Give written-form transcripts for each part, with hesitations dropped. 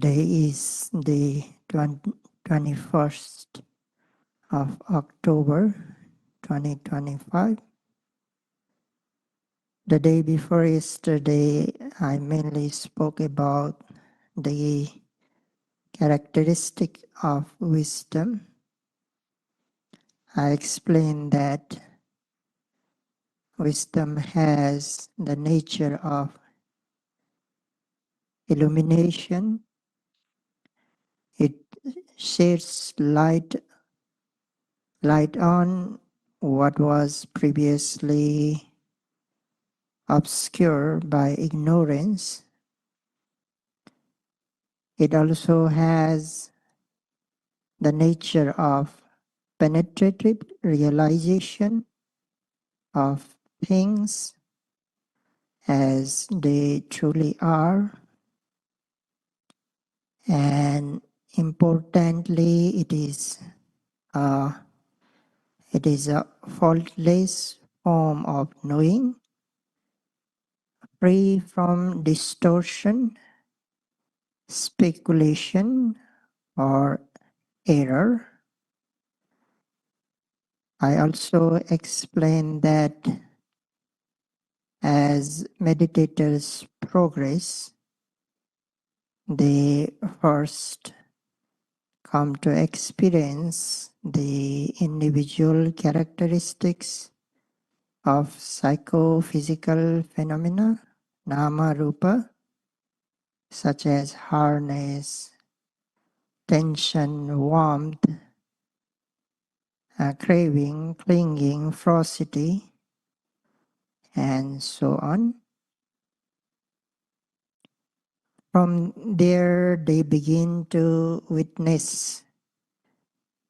Today is the 21st of October 2025. The day before yesterday, I mainly spoke about the characteristic of wisdom. I explained that wisdom has the nature of illumination. It sheds light on what was previously obscure by ignorance. It also has the nature of penetrative realization of things as they truly are, and importantly, uh, it is a faultless form of knowing, free from distortion, speculation, or error. I also explained that as meditators progress, they first come to experience the individual characteristics of psychophysical phenomena, nama rupa, such as hardness, tension, warmth, craving, clinging, ferocity, and so on. From there, they begin to witness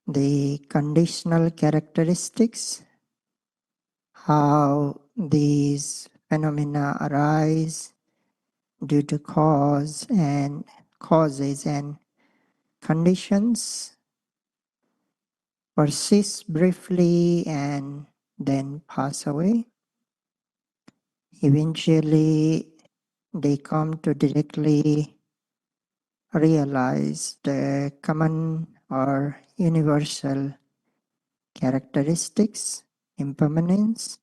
the conditional characteristics, how these phenomena arise due to causes and conditions, persist briefly and then pass away. Eventually, they come to directly realize the common or universal characteristics, impermanence,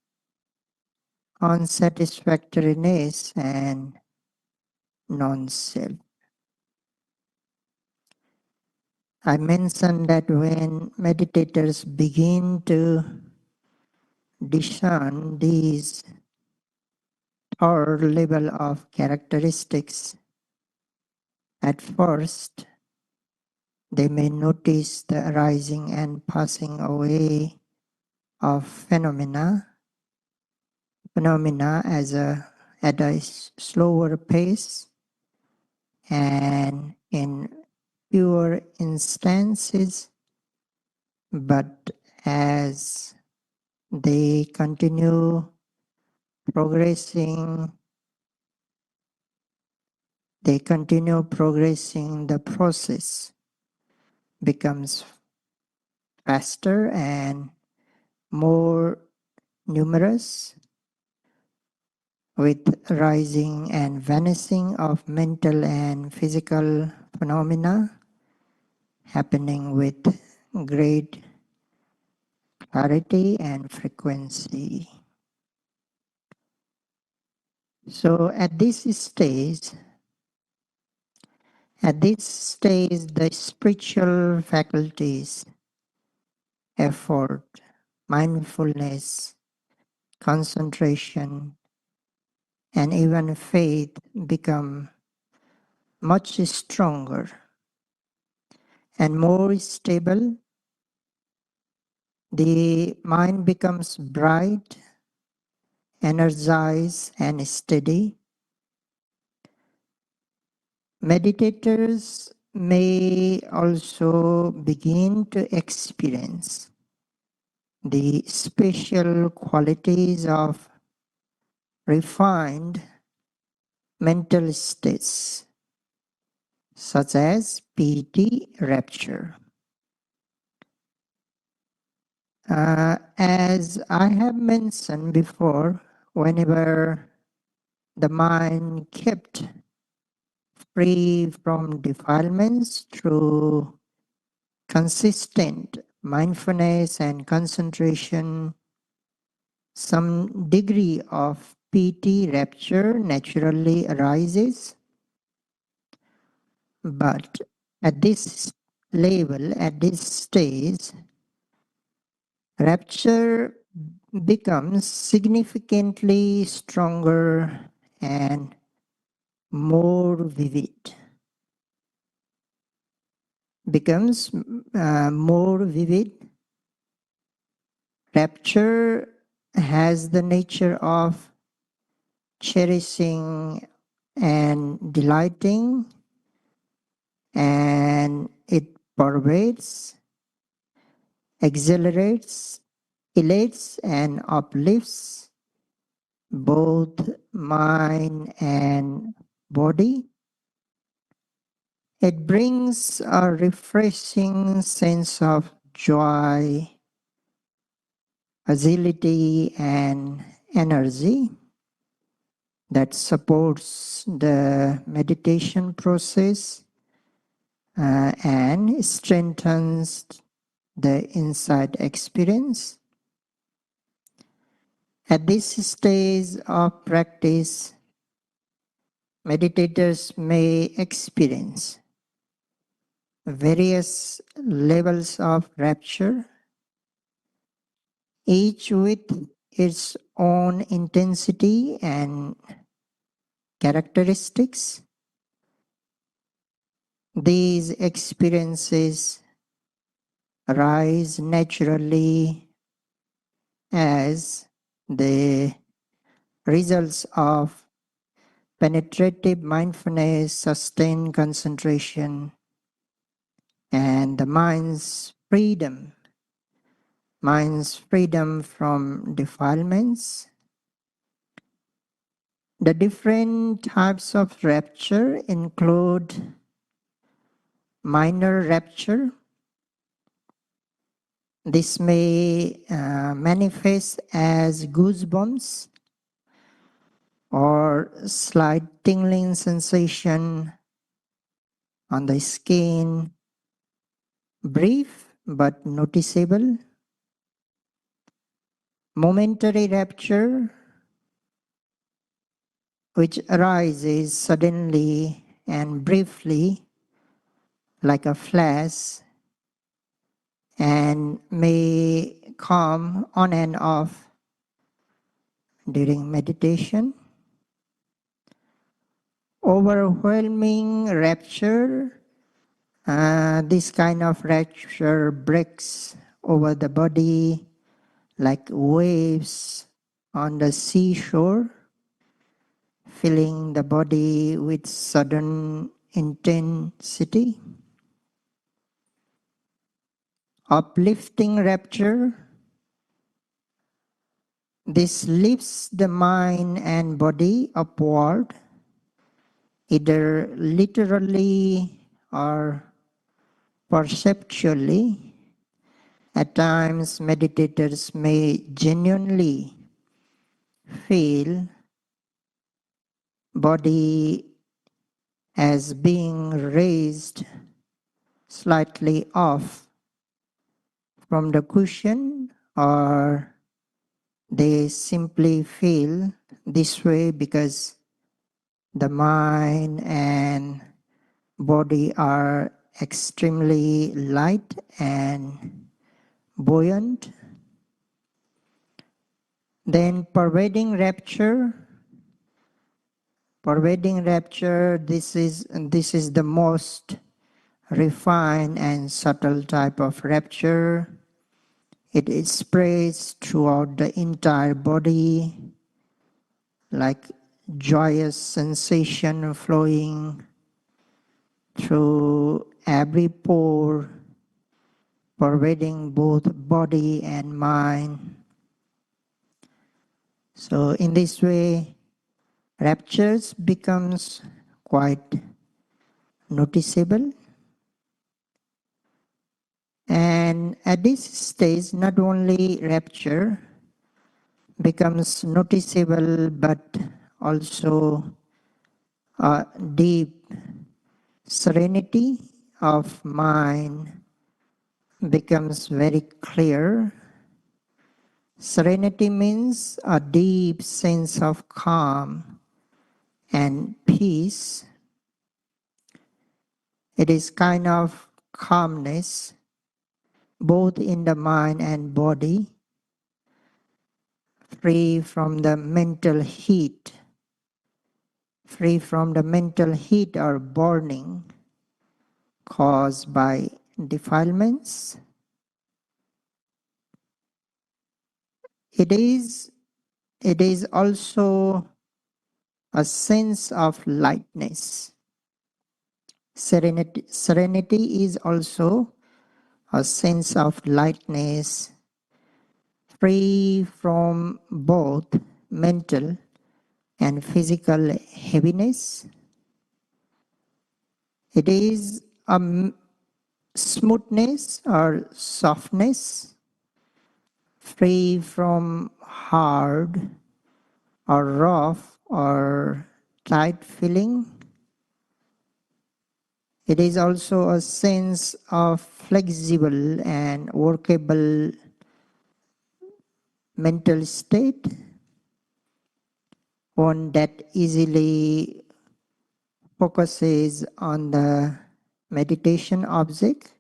unsatisfactoriness, and non-self. I mentioned that when meditators begin to discern these third level of characteristics, at first they may notice the arising and passing away of phenomena at a slower pace and in fewer instances, but as they progressing continue progressing, the process becomes faster and more numerous, with rising and vanishing of mental and physical phenomena happening with great clarity and frequency. So at this stage, the spiritual faculties, effort, mindfulness, concentration, and even faith become much stronger and more stable. The mind becomes bright, energized, and steady. Meditators may also begin to experience the special qualities of refined mental states, such as piti, rapture. As I have mentioned before, whenever the mind kept free from defilements through consistent mindfulness and concentration. Some degree of piti rapture naturally arises, but at this level, at this stage, rapture becomes significantly stronger and more vivid. Becomes more vivid. Rapture has the nature of cherishing and delighting, and it pervades, exhilarates, elates, and uplifts both mind and body. It brings a refreshing sense of joy, agility, and energy that supports the meditation process and strengthens the inside experience. At this stage of practice, meditators may experience various levels of rapture, each with its own intensity and characteristics. These experiences arise naturally as the results of penetrative mindfulness, sustained concentration, and the mind's freedom from defilements. The different types of rapture include minor rapture. This may manifest as goosebumps or slight tingling sensation on the skin, brief but noticeable. Momentary rapture, which arises suddenly and briefly like a flash and may come on and off during meditation. Overwhelming rapture, this kind of rapture breaks over the body like waves on the seashore, filling the body with sudden intensity. Uplifting rapture, this lifts the mind and body upward, either literally or perceptually. At times, meditators may genuinely feel body as being raised slightly off from the cushion, or they simply feel this way because the mind and body are extremely light and buoyant. Then pervading rapture, this is the most refined and subtle type of rapture. It spreads throughout the entire body like joyous sensation flowing through every pore, pervading both body and mind. So in this way, raptures becomes quite noticeable. And at this stage, not only rapture becomes noticeable, but also deep Serenity of mind becomes very clear. Serenity means a deep sense of calm and peace. It is kind of calmness both in the mind and body, free from the mental heat, free from the mental heat or burning caused by defilements. It is, it is also a sense of lightness. Serenity is also a sense of lightness, free from both mental and physical heaviness. It is a smoothness or softness, free from hard or rough or tight feeling. It is also a sense of flexible and workable mental state, one that easily focuses on the meditation object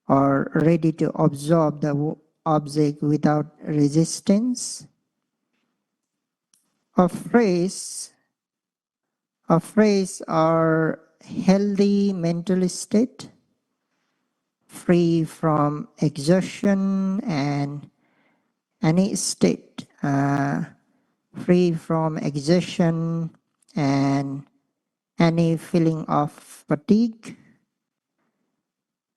or ready to absorb the object without resistance. A phrase, a phrase or healthy mental state, free from exhaustion and any state, free from exhaustion and any feeling of fatigue,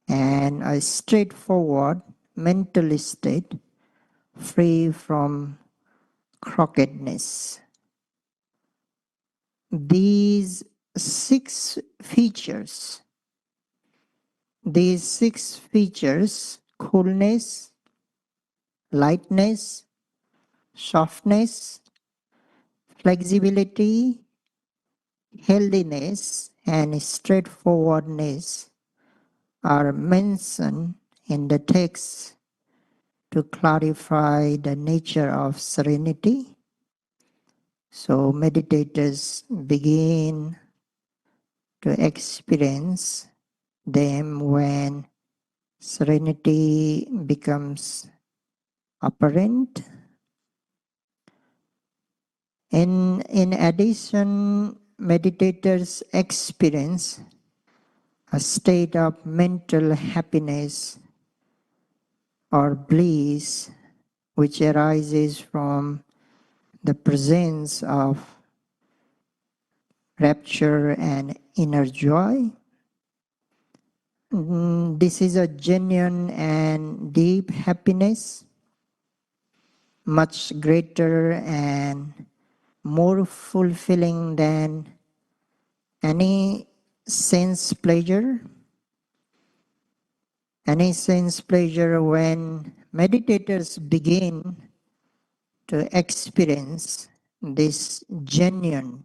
and a straightforward mental state, free from crookedness. These six features, these six features, coolness, lightness, softness, flexibility, healthiness, and straightforwardness, are mentioned in the text to clarify the nature of serenity. So meditators begin to experience them when serenity becomes apparent. In addition, meditators experience a state of mental happiness or bliss which arises from the presence of rapture and inner joy. This is a genuine and deep happiness, much greater and more fulfilling than any sense pleasure. Any sense pleasure when meditators begin to experience this genuine,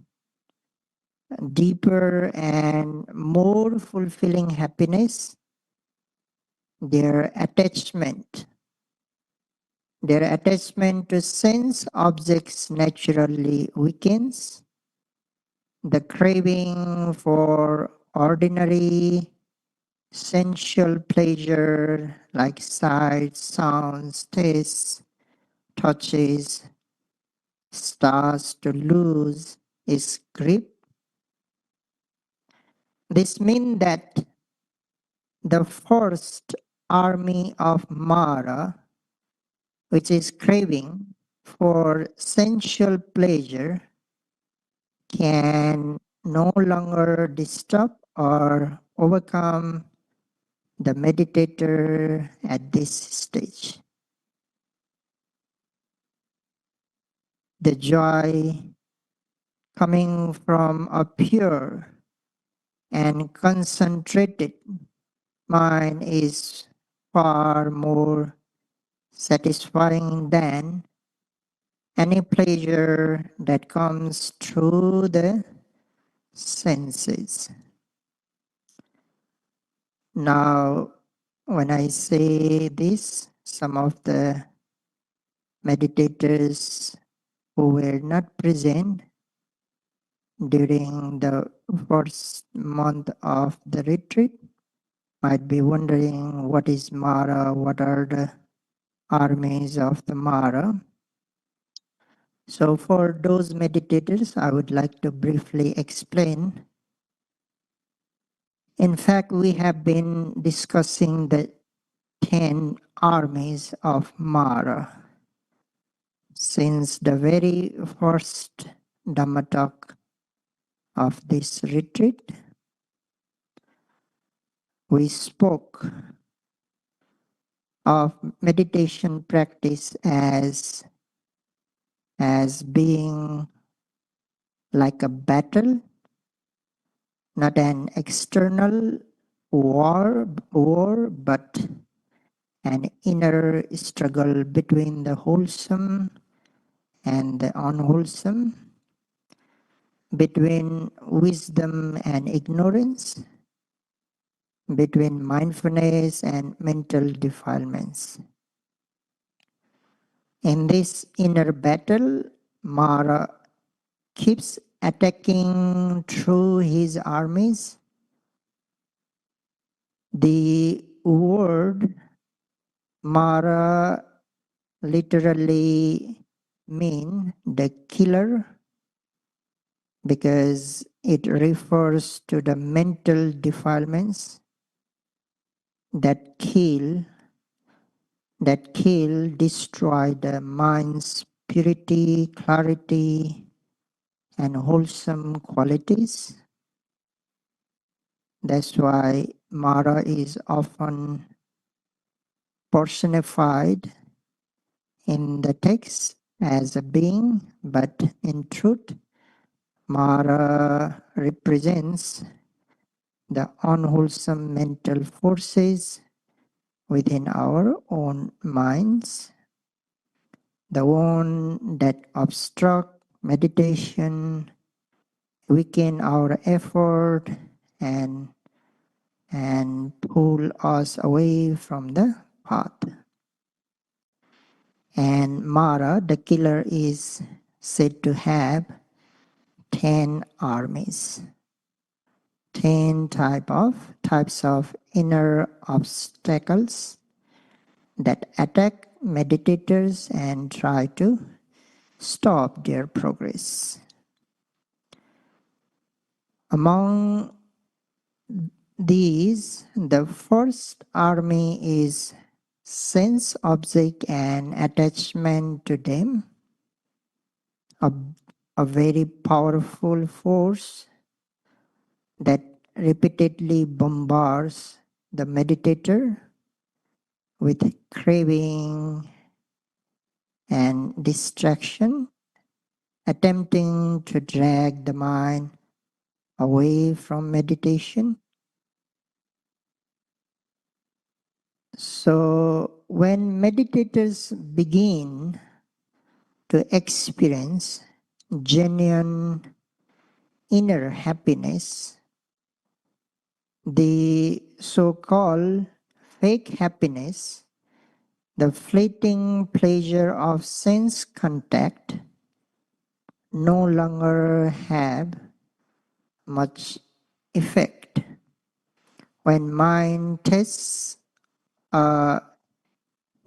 deeper and more fulfilling happiness, their attachment, their attachment to sense objects naturally weakens. The craving for ordinary sensual pleasure like sights, sounds, tastes, touches starts to lose its grip. This means that the first army of Mara, which is craving for sensual pleasure, can no longer disturb or overcome the meditator at this stage. The joy coming from a pure and concentrated mind is far more satisfying than any pleasure that comes through the senses. Now, when I say this, some of the meditators who were not present during the first month of the retreat might be wondering what is Mara, what are the armies of the Mara. So for those meditators, I would like to briefly explain. In fact, we have been discussing the 10 armies of Mara since the very first Dhamma talk of this retreat. We spoke of meditation practice as being like a battle, not an external war, but an inner struggle between the wholesome and the unwholesome, between wisdom and ignorance, between mindfulness and mental defilements. In this inner battle, Mara keeps attacking through his armies. The word Mara literally mean the killer because it refers to the mental defilements that destroy the mind's purity, clarity, and wholesome qualities. That's why Mara is often personified in the text as a being, but in truth, Mara represents the unwholesome mental forces within our own minds, the one that obstruct meditation, weaken our effort, and pull us away from the path. And Mara, the killer, is said to have 10 armies, 10 types of inner obstacles that attack meditators and try to stop their progress. Among these, the first army is sense object and attachment to them, a, a very powerful force that repeatedly bombards the meditator with craving and distraction, attempting to drag the mind away from meditation. So, when meditators begin to experience genuine inner happiness, the so called fake happiness, the fleeting pleasure of sense contact, no longer have much effect. When mind tests a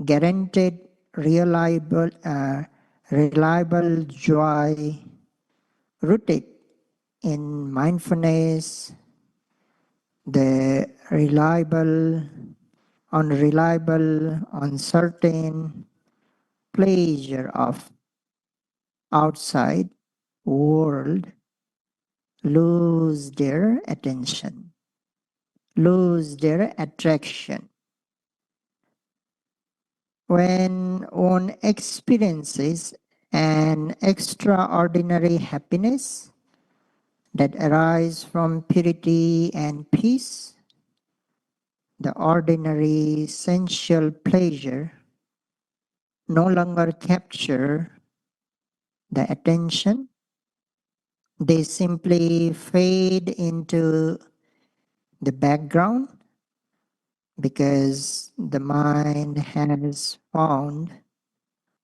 guaranteed reliable joy rooted in mindfulness, the unreliable, uncertain pleasure of outside world lose their attention, lose their attraction. When one experiences an extraordinary happiness that arises from purity and peace, the ordinary sensual pleasure no longer capture the attention. They simply fade into the background, because the mind has found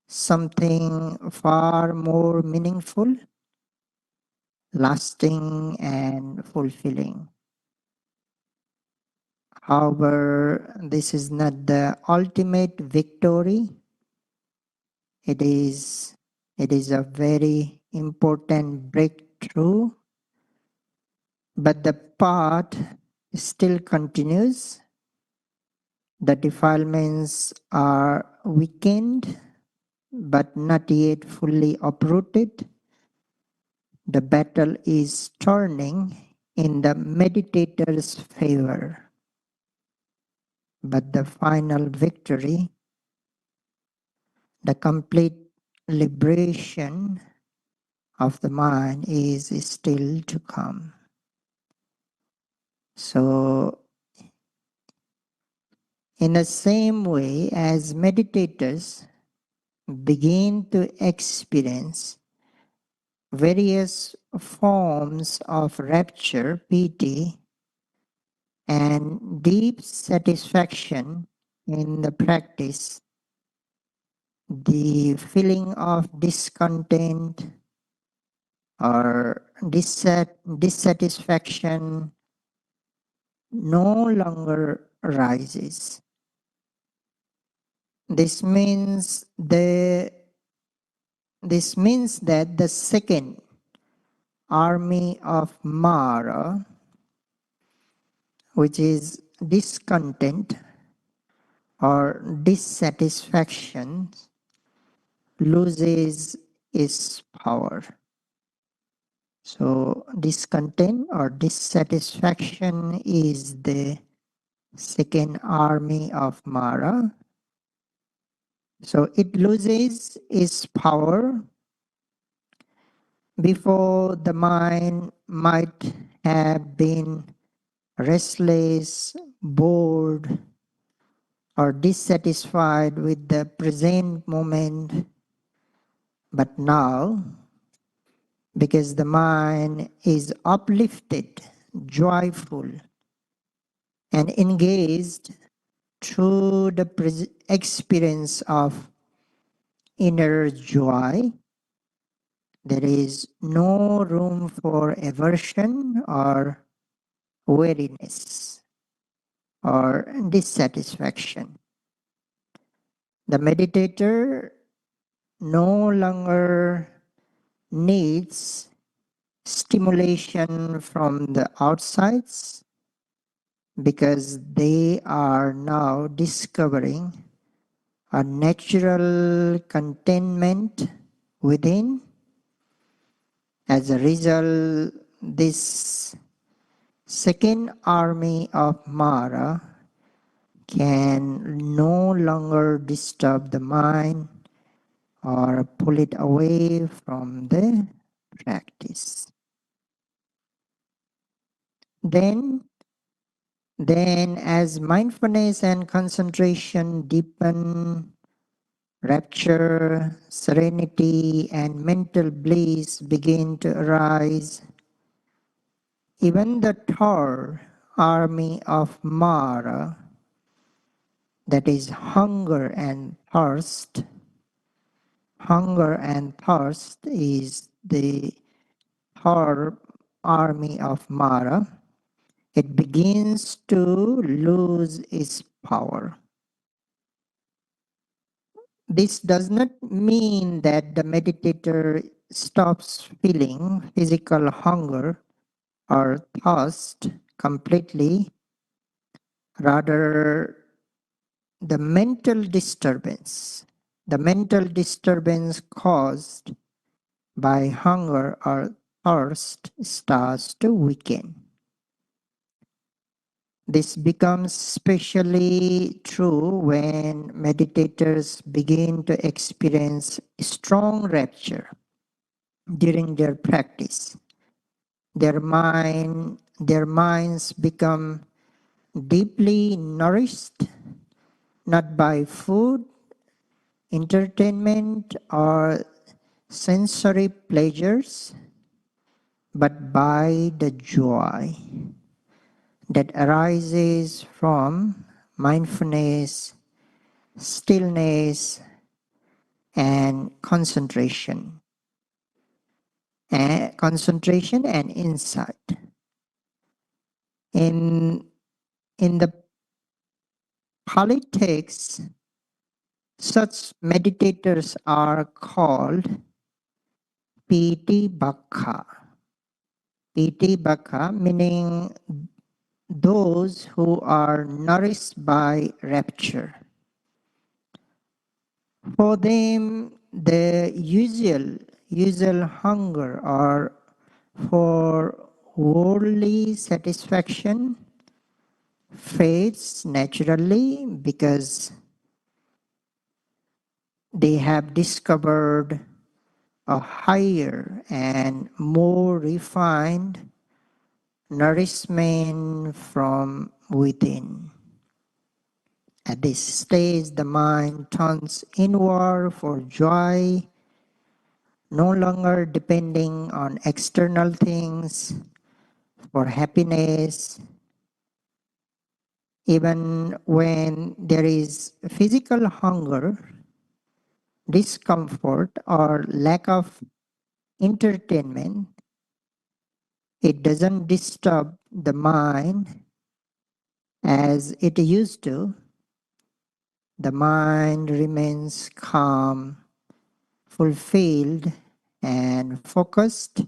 something far more meaningful, lasting, and fulfilling. However, this is not the ultimate victory. It is, it is a very important breakthrough, but the path still continues. The defilements are weakened but not yet fully uprooted. The battle is turning in the meditator's favor, but the final victory, the complete liberation of the mind, is still to come. So, in the same way as meditators begin to experience various forms of rapture, piti, and deep satisfaction in the practice, the feeling of discontent or dissatisfaction no longer arises. This means that the second army of Mara, which is discontent or dissatisfaction, loses its power. So discontent or dissatisfaction is the second army of Mara. So it loses its power before the mind might have been restless, bored, or dissatisfied with the present moment. But now, because the mind is uplifted, joyful, and engaged through the experience of inner joy, there is no room for aversion or weariness or dissatisfaction. The meditator no longer needs stimulation from the outsides because they are now discovering a natural contentment within. As a result, this second army of Mara can no longer disturb the mind or pull it away from the practice. Then, as mindfulness and concentration deepen, rapture, serenity, and mental bliss begin to arise. Even the third army of Mara, that is hunger and thirst is the third army of Mara. It begins to lose its power. This does not mean that the meditator stops feeling physical hunger or thirst completely. Rather, the mental disturbance caused by hunger or thirst starts to weaken. This becomes especially true when meditators begin to experience strong rapture during their practice. Their minds become deeply nourished not by food, entertainment, or sensory pleasures, but by the joy that arises from mindfulness, stillness, and concentration. Concentration and insight. In, in the Pali text, such meditators are called Piti Bakha. Piti Bakha meaning those who are nourished by rapture. For them, the usual hunger or for worldly satisfaction fades naturally because they have discovered a higher and more refined nourishment from within. At this stage, the mind turns inward for joy, no longer depending on external things for happiness. Even when there is physical hunger, discomfort, or lack of entertainment, it doesn't disturb the mind as it used to. The mind remains calm, fulfilled, and focused,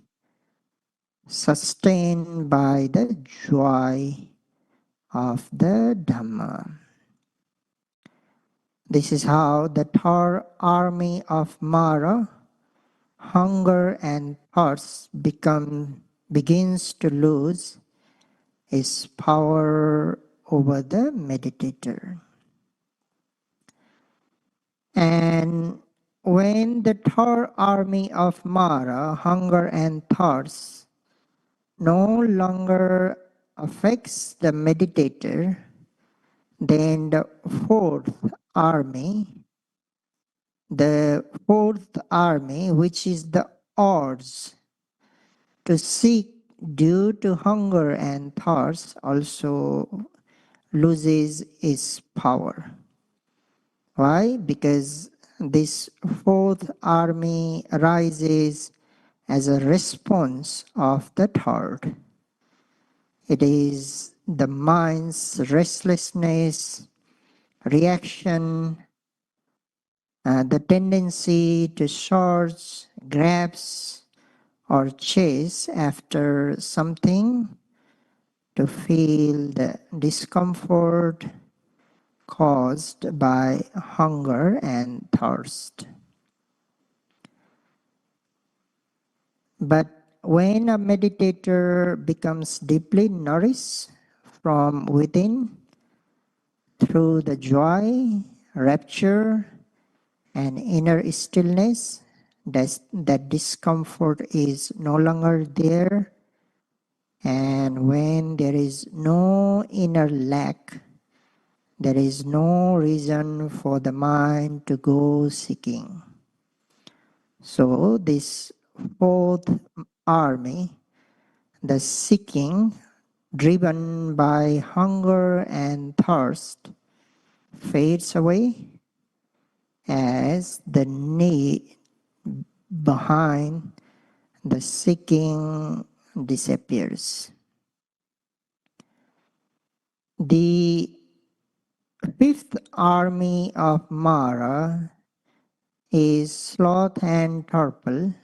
sustained by the joy of the Dhamma. This is how the Third army of Mara, hunger and thirst, begins to lose its power over the meditator. And when the third army of Mara, hunger and thirst, no longer affects the meditator, then army, the fourth army, which is the urge to seek due to hunger and thirst, also loses its power. Why? Because this fourth army arises as a response of the third. It is the mind's restlessness, reaction, the tendency to search, grasp, or chase after something to feel the discomfort caused by hunger and thirst. But when a meditator becomes deeply nourished from within through the joy, rapture, and inner stillness, that discomfort is no longer there. And when there is no inner lack, there is no reason for the mind to go seeking. So this fourth army, the seeking, driven by hunger and thirst, fades away as the need behind the seeking disappears. The fifth army of Mara is sloth and torpor.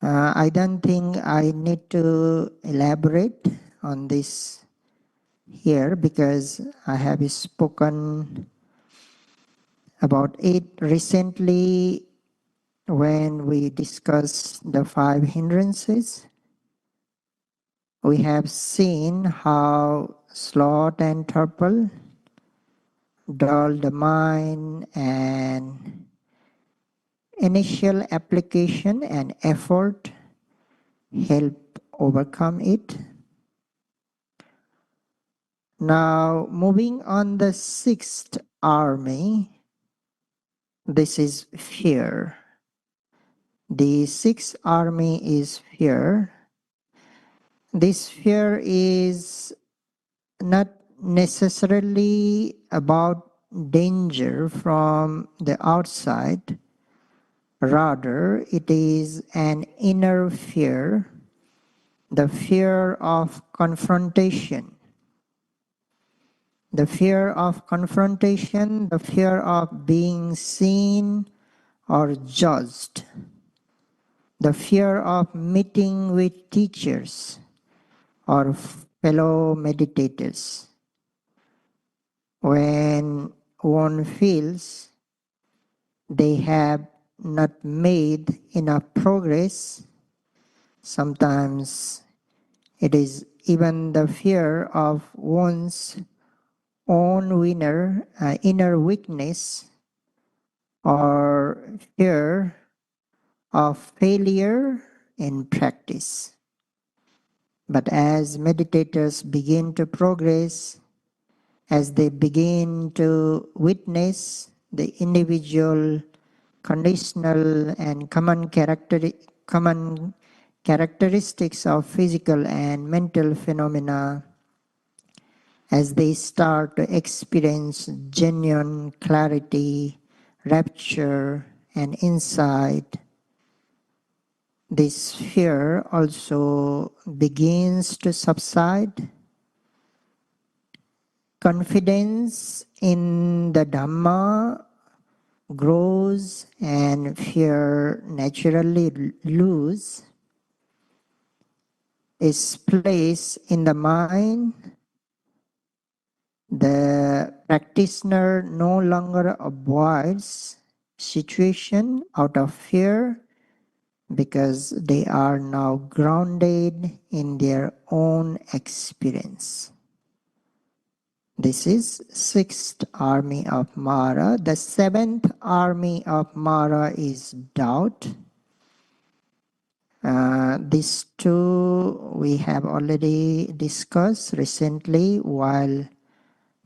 I don't think I need to elaborate on this here because I have spoken about it recently when we discussed the five hindrances. We have seen how sloth and torpor dull the mind, and initial application and effort help overcome it. Now, moving on the sixth army, this is fear. The sixth army is fear. This fear is not necessarily about danger from the outside. Rather, it is an inner fear, the fear of confrontation. The fear of confrontation, the fear of being seen or judged, the fear of meeting with teachers or fellow meditators. When one feels they have not made enough progress, sometimes it is even the fear of one's own inner weakness or fear of failure in practice. But as meditators begin to progress, as they begin to witness the individual, conditional, and common characteristics of physical and mental phenomena, as they start to experience genuine clarity, rapture, and insight, this fear also begins to subside. Confidence in the Dhamma grows and fear naturally lose its place in the mind. The practitioner no longer avoids situation out of fear because they are now grounded in their own experience. This is sixth army of Mara. The seventh army of Mara is doubt. These two we have already discussed recently while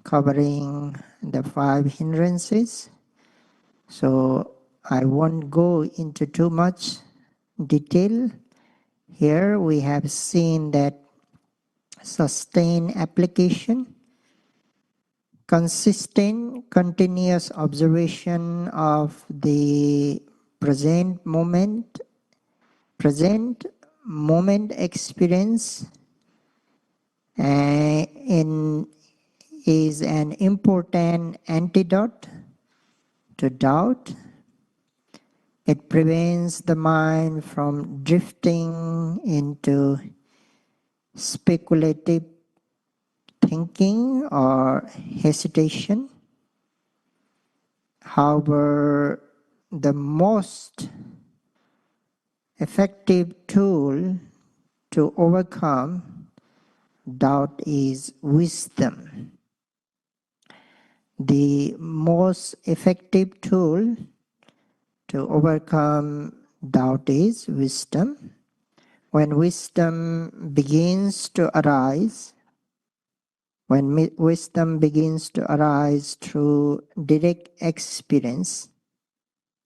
covering the five hindrances. So I won't go into too much detail. Here we have seen that sustained application, consistent, continuous observation of the present moment experience is an important antidote to doubt. It prevents the mind from drifting into speculative thinking or hesitation. However, the most effective tool to overcome doubt is wisdom. The most effective tool to overcome doubt is wisdom. When wisdom begins to arise, wisdom begins to arise through direct experience,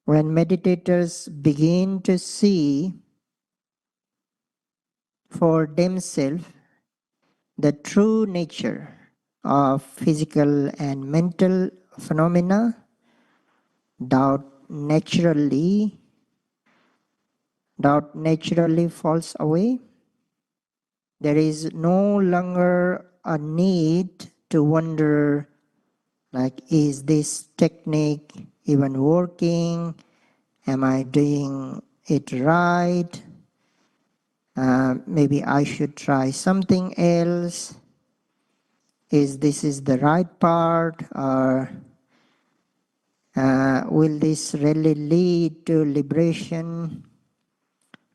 when meditators begin to see for themselves the true nature of physical and mental phenomena, doubt naturally falls away. There is no longer a need to wonder, like, is this technique even working? Am I doing it right? Maybe I should try something else. Is the right part, or will this really lead to liberation?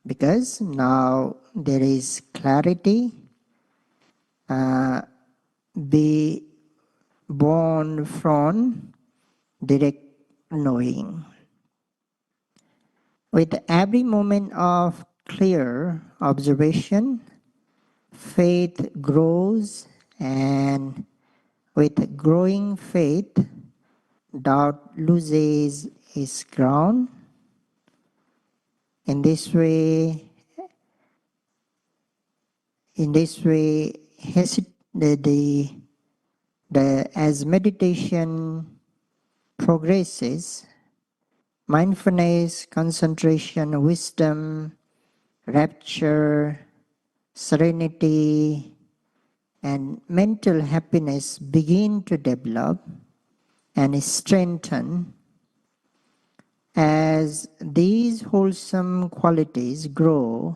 Because now there is clarity, be born from direct knowing. With every moment of clear observation, faith grows, and with growing faith, doubt loses its ground. In this way, the As meditation progresses, mindfulness, concentration, wisdom, rapture, serenity, and mental happiness begin to develop and strengthen. As these wholesome qualities grow,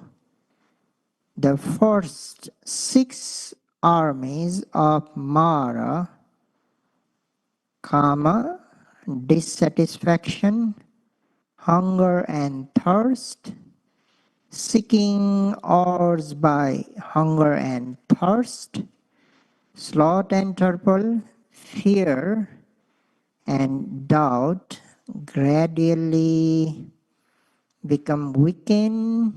the first six armies of Mara, kama, dissatisfaction, hunger and thirst, seeking ours by hunger and thirst, sloth and torpor, fear and doubt gradually become weakened,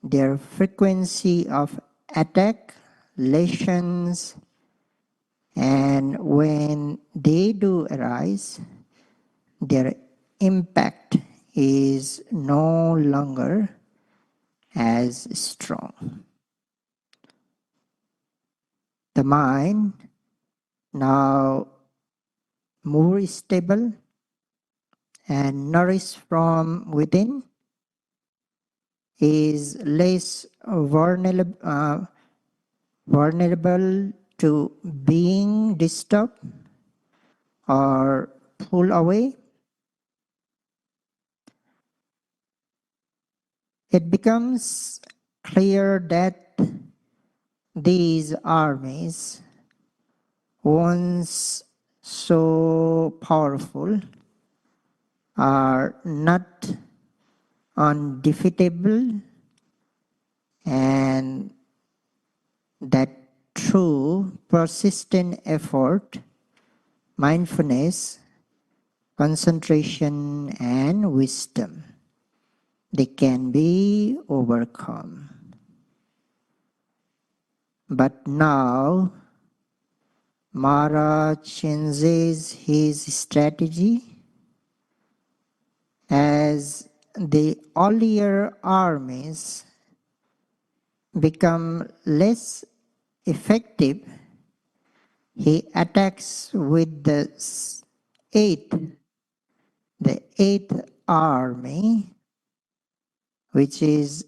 their frequency of attack lessens, and when they do arise, their impact is no longer as strong. The mind, now more stable and nourished from within, is less vulnerable to being disturbed or pulled away. It becomes clear that these armies, once so powerful, are not undefeatable, and that through persistent effort, mindfulness, concentration, and wisdom, they can be overcome. But now, Mara changes his strategy. As the earlier armies become less effective, he attacks with eighth, the eighth army, which is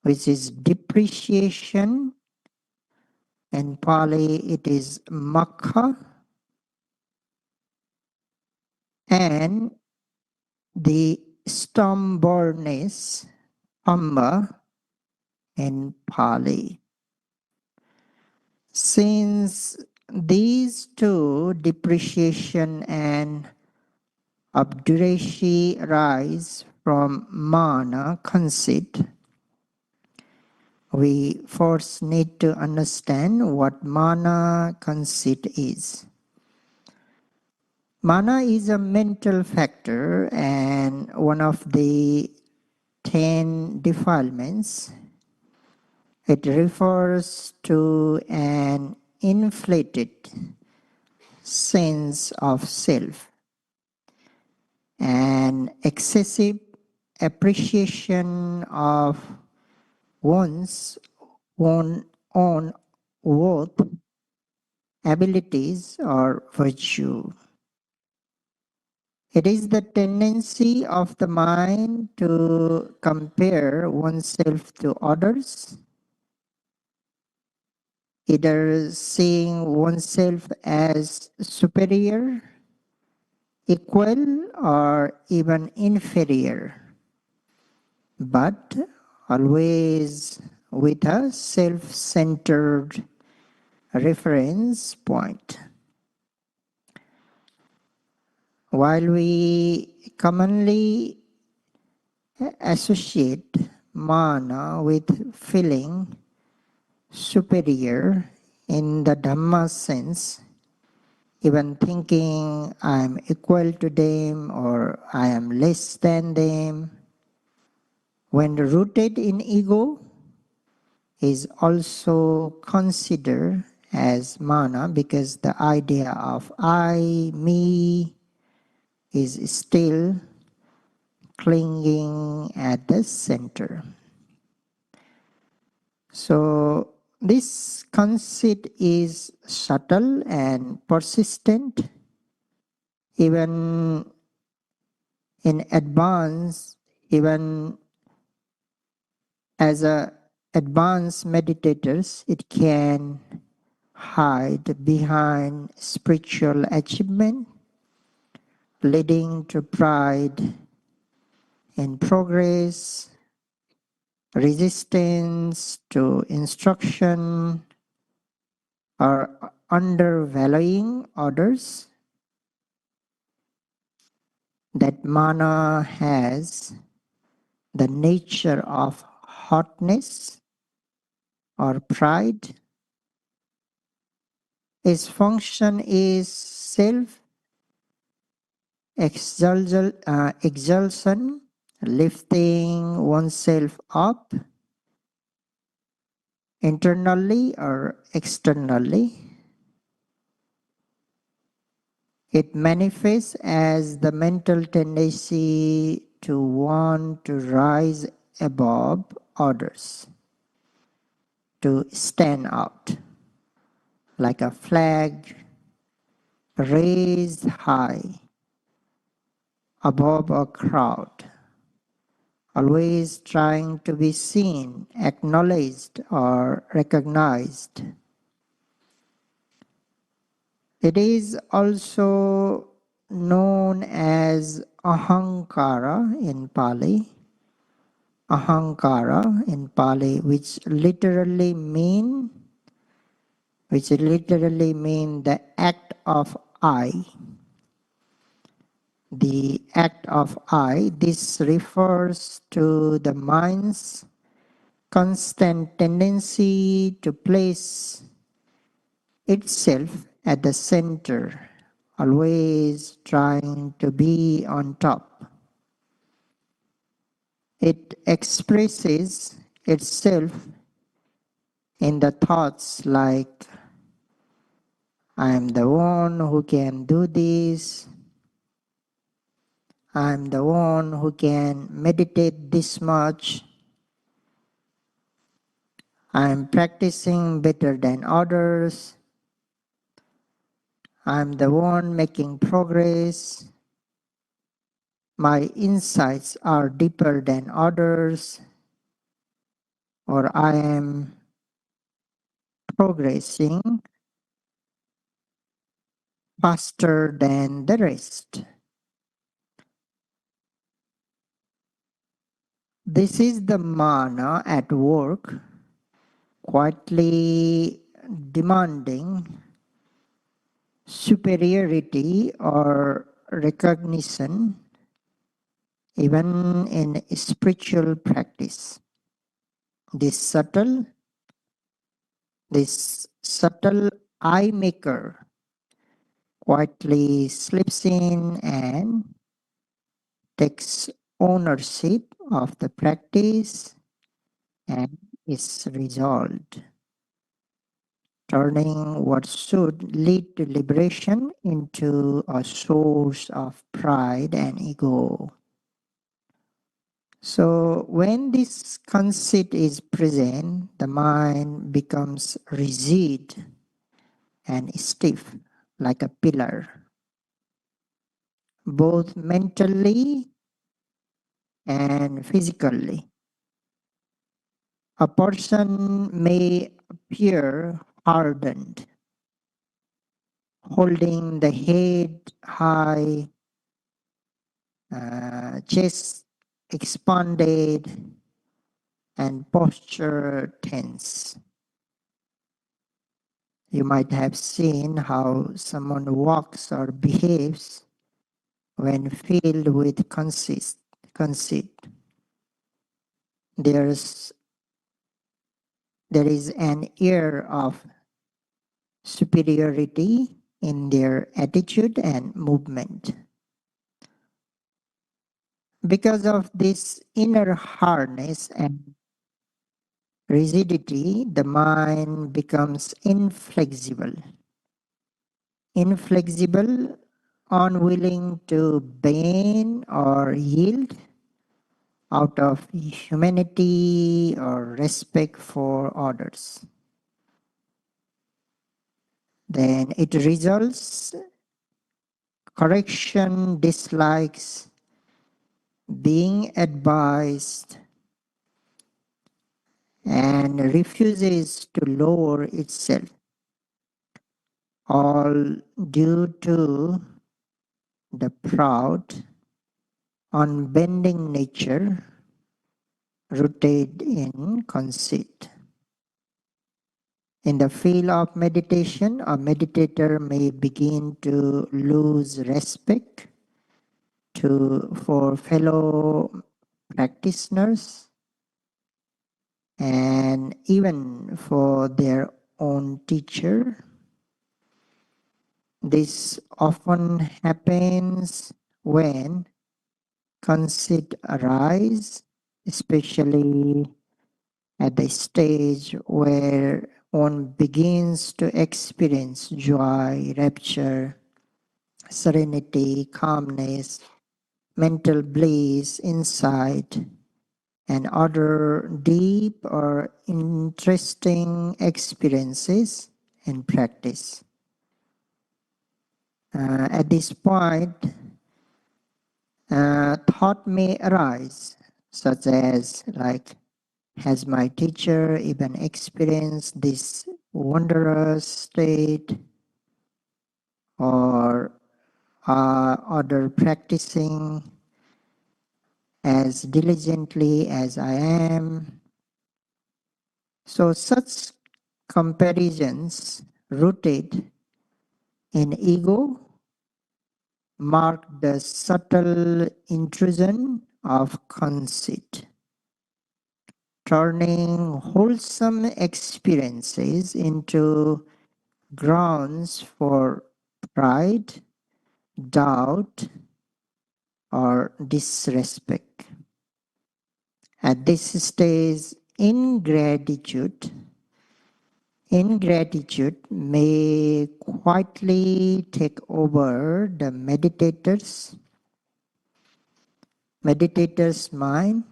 depreciation. In Pali, it is Makha, and the stubbornness, Amba, in Pali. Since these two, depreciation and obduracy, rise from mana, conceit, we first need to understand what mana conceit is. Mana is a mental factor and one of the 10 defilements. It refers to an inflated sense of self, an excessive appreciation of one's own worth, abilities, or virtue. It is the tendency of the mind to compare oneself to others, either seeing oneself as superior, equal, or even inferior, but always with a self-centered reference point. While we commonly associate mana with feeling superior in the Dhamma sense, even thinking I'm equal to them or I am less than them, when rooted in ego, is also considered as mana, because the idea of I, me is still clinging at the center. So This conceit is subtle and persistent, even in advance, even as a advanced meditators, it can hide behind spiritual achievement, leading to pride in progress, resistance to instruction, or undervaluing others. That mana has the nature of hotness or pride. Its function is self exaltation, lifting oneself up internally or externally. It manifests as the mental tendency to want to rise above others, to stand out, like a flag raised high above a crowd, always trying to be seen, acknowledged, or recognized. It is also known as ahankara in Pali, which literally mean the act of I. The act of I, this refers to the mind's constant tendency to place itself at the center, always trying to be on top. It expresses itself in the thoughts like, I am the one who can do this, I am the one who can meditate this much, I am practicing better than others, I am the one making progress, my insights are deeper than others, or I am progressing faster than the rest. This is the mana at work, quietly demanding superiority or recognition, even in spiritual practice. This subtle, this subtle eye maker quietly slips in and takes ownership of the practice and is resolved, turning what should lead to liberation into a source of pride and ego. So, when this conceit is present, the mind becomes rigid and stiff like a pillar, both mentally and physically. A person may appear hardened, holding the head high, chest expanded, and posture tense. You might have seen how someone walks or behaves when filled with conceit. There's, there is an air of superiority in their attitude and movement. Because of this inner hardness and rigidity, the mind becomes inflexible, unwilling to bend or yield out of humanity or respect for others. then it results correction, dislikes, being advised, and refuses to lower itself, all due to the proud, unbending nature rooted in conceit. In the field of meditation, a meditator may begin to lose respect for fellow practitioners and even for their own teacher. This often happens when conceit arises, especially at the stage where one begins to experience joy, rapture, serenity, calmness, mental bliss, insight, and other deep or interesting experiences in practice. At this point, thought may arise, such as like, has my teacher even experienced this wondrous state, or are other practicing as diligently as I am? So such comparisons rooted in ego mark the subtle intrusion of conceit, turning wholesome experiences into grounds for pride, doubt, or disrespect. At this stage, ingratitude may quietly take over the meditator's mind.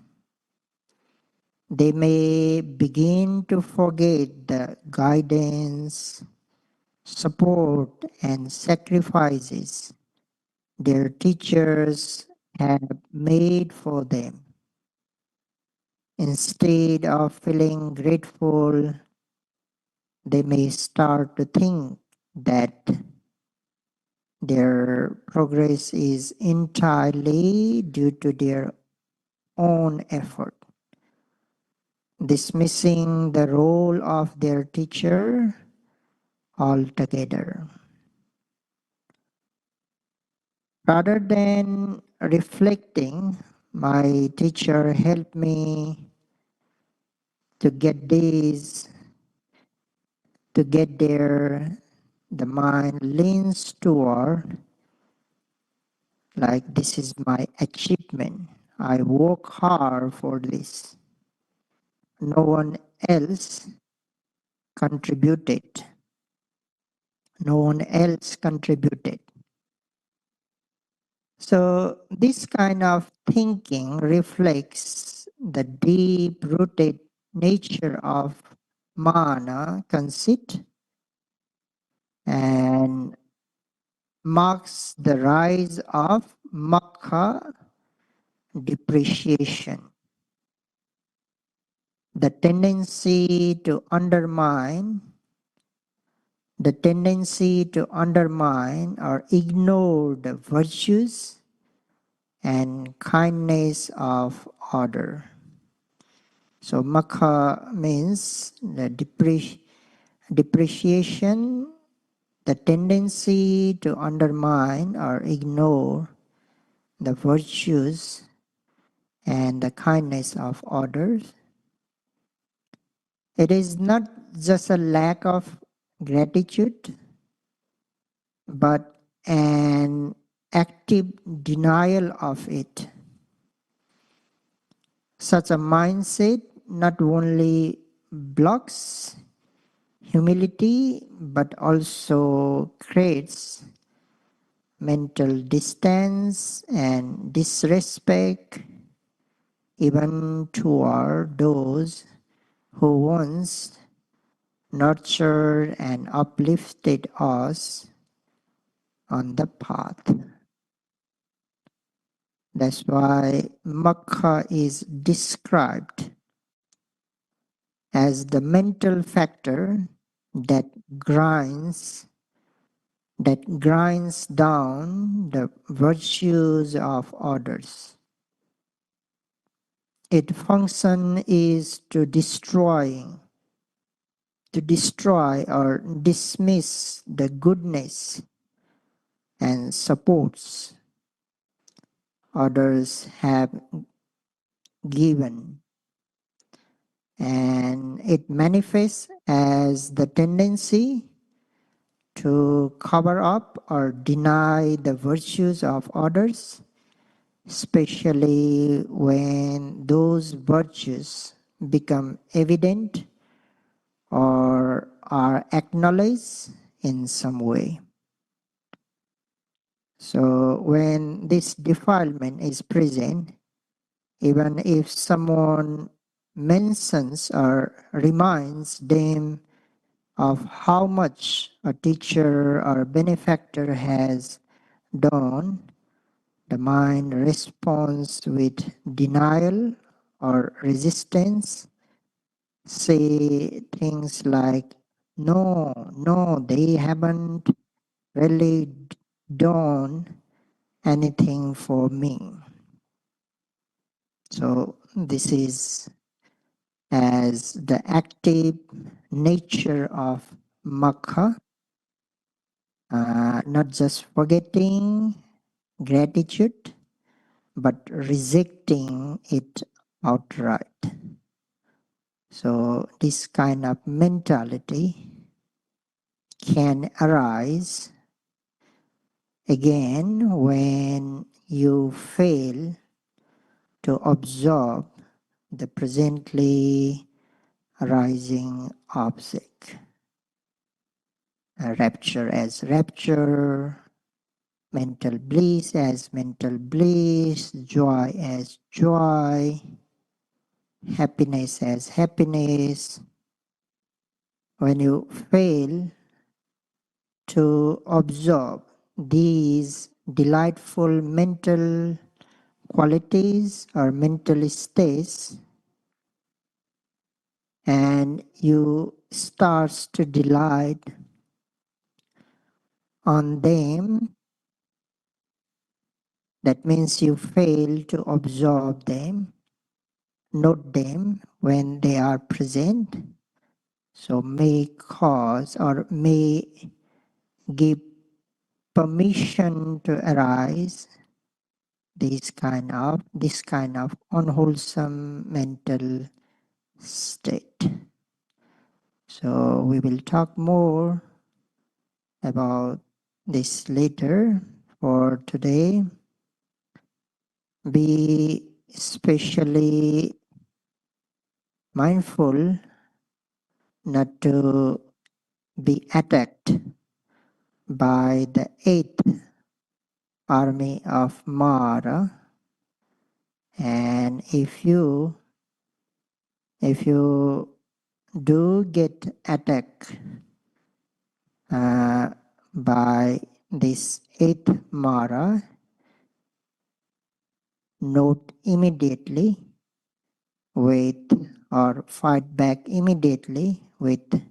They may begin to forget the guidance, support, and sacrifices their teachers have made for them. Instead of feeling grateful, they may start to think that their progress is entirely due to their own effort, dismissing the role of their teacher altogether. Rather than reflecting, my teacher helped me to get this, to get there, the mind leans toward like, this is my achievement. I work hard for this. No one else contributed. No one else contributed. So this kind of thinking reflects the deep rooted nature of mana, conceit, and marks the rise of makha, depreciation. The tendency to undermine or ignore the virtues and kindness of other. So makha means the depreciation, the tendency to undermine or ignore the virtues and the kindness of others. It is not just a lack of gratitude, but an active denial of it. Such a mindset not only blocks humility but also creates mental distance and disrespect even toward those who once nurtured and uplifted us on the path. That's why Makha is described as the mental factor that grinds down the virtues of others. Its function is to destroy or dismiss the goodness and supports others have given, and it manifests as the tendency to cover up or deny the virtues of others, especially when those virtues become evident or are acknowledged in some way. So when this defilement is present, even if someone mentions or reminds them of how much a teacher or benefactor has done, the mind responds with denial or resistance, say things like, no, they haven't really done anything for me. So this is as the active nature of Makha, not just forgetting gratitude, but rejecting it outright. So this kind of mentality can arise again when you fail to observe the presently arising object. Rapture as rapture, mental bliss as mental bliss, joy as joy, happiness as happiness. When you fail to observe these delightful mental qualities or mental states, and you start to delight on them, that means you fail to observe them, note them when they are present, so may cause or may give permission to arise this kind of unwholesome mental state. So we will talk more about this later. For today, be especially mindful not to be attacked by the eighth army of Mara, and if you do get attacked by this eighth Mara, note immediately with or fight back immediately with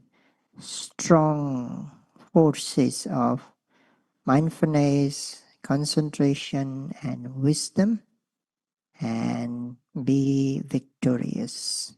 strong forces of mindfulness, concentration, and wisdom, and be victorious.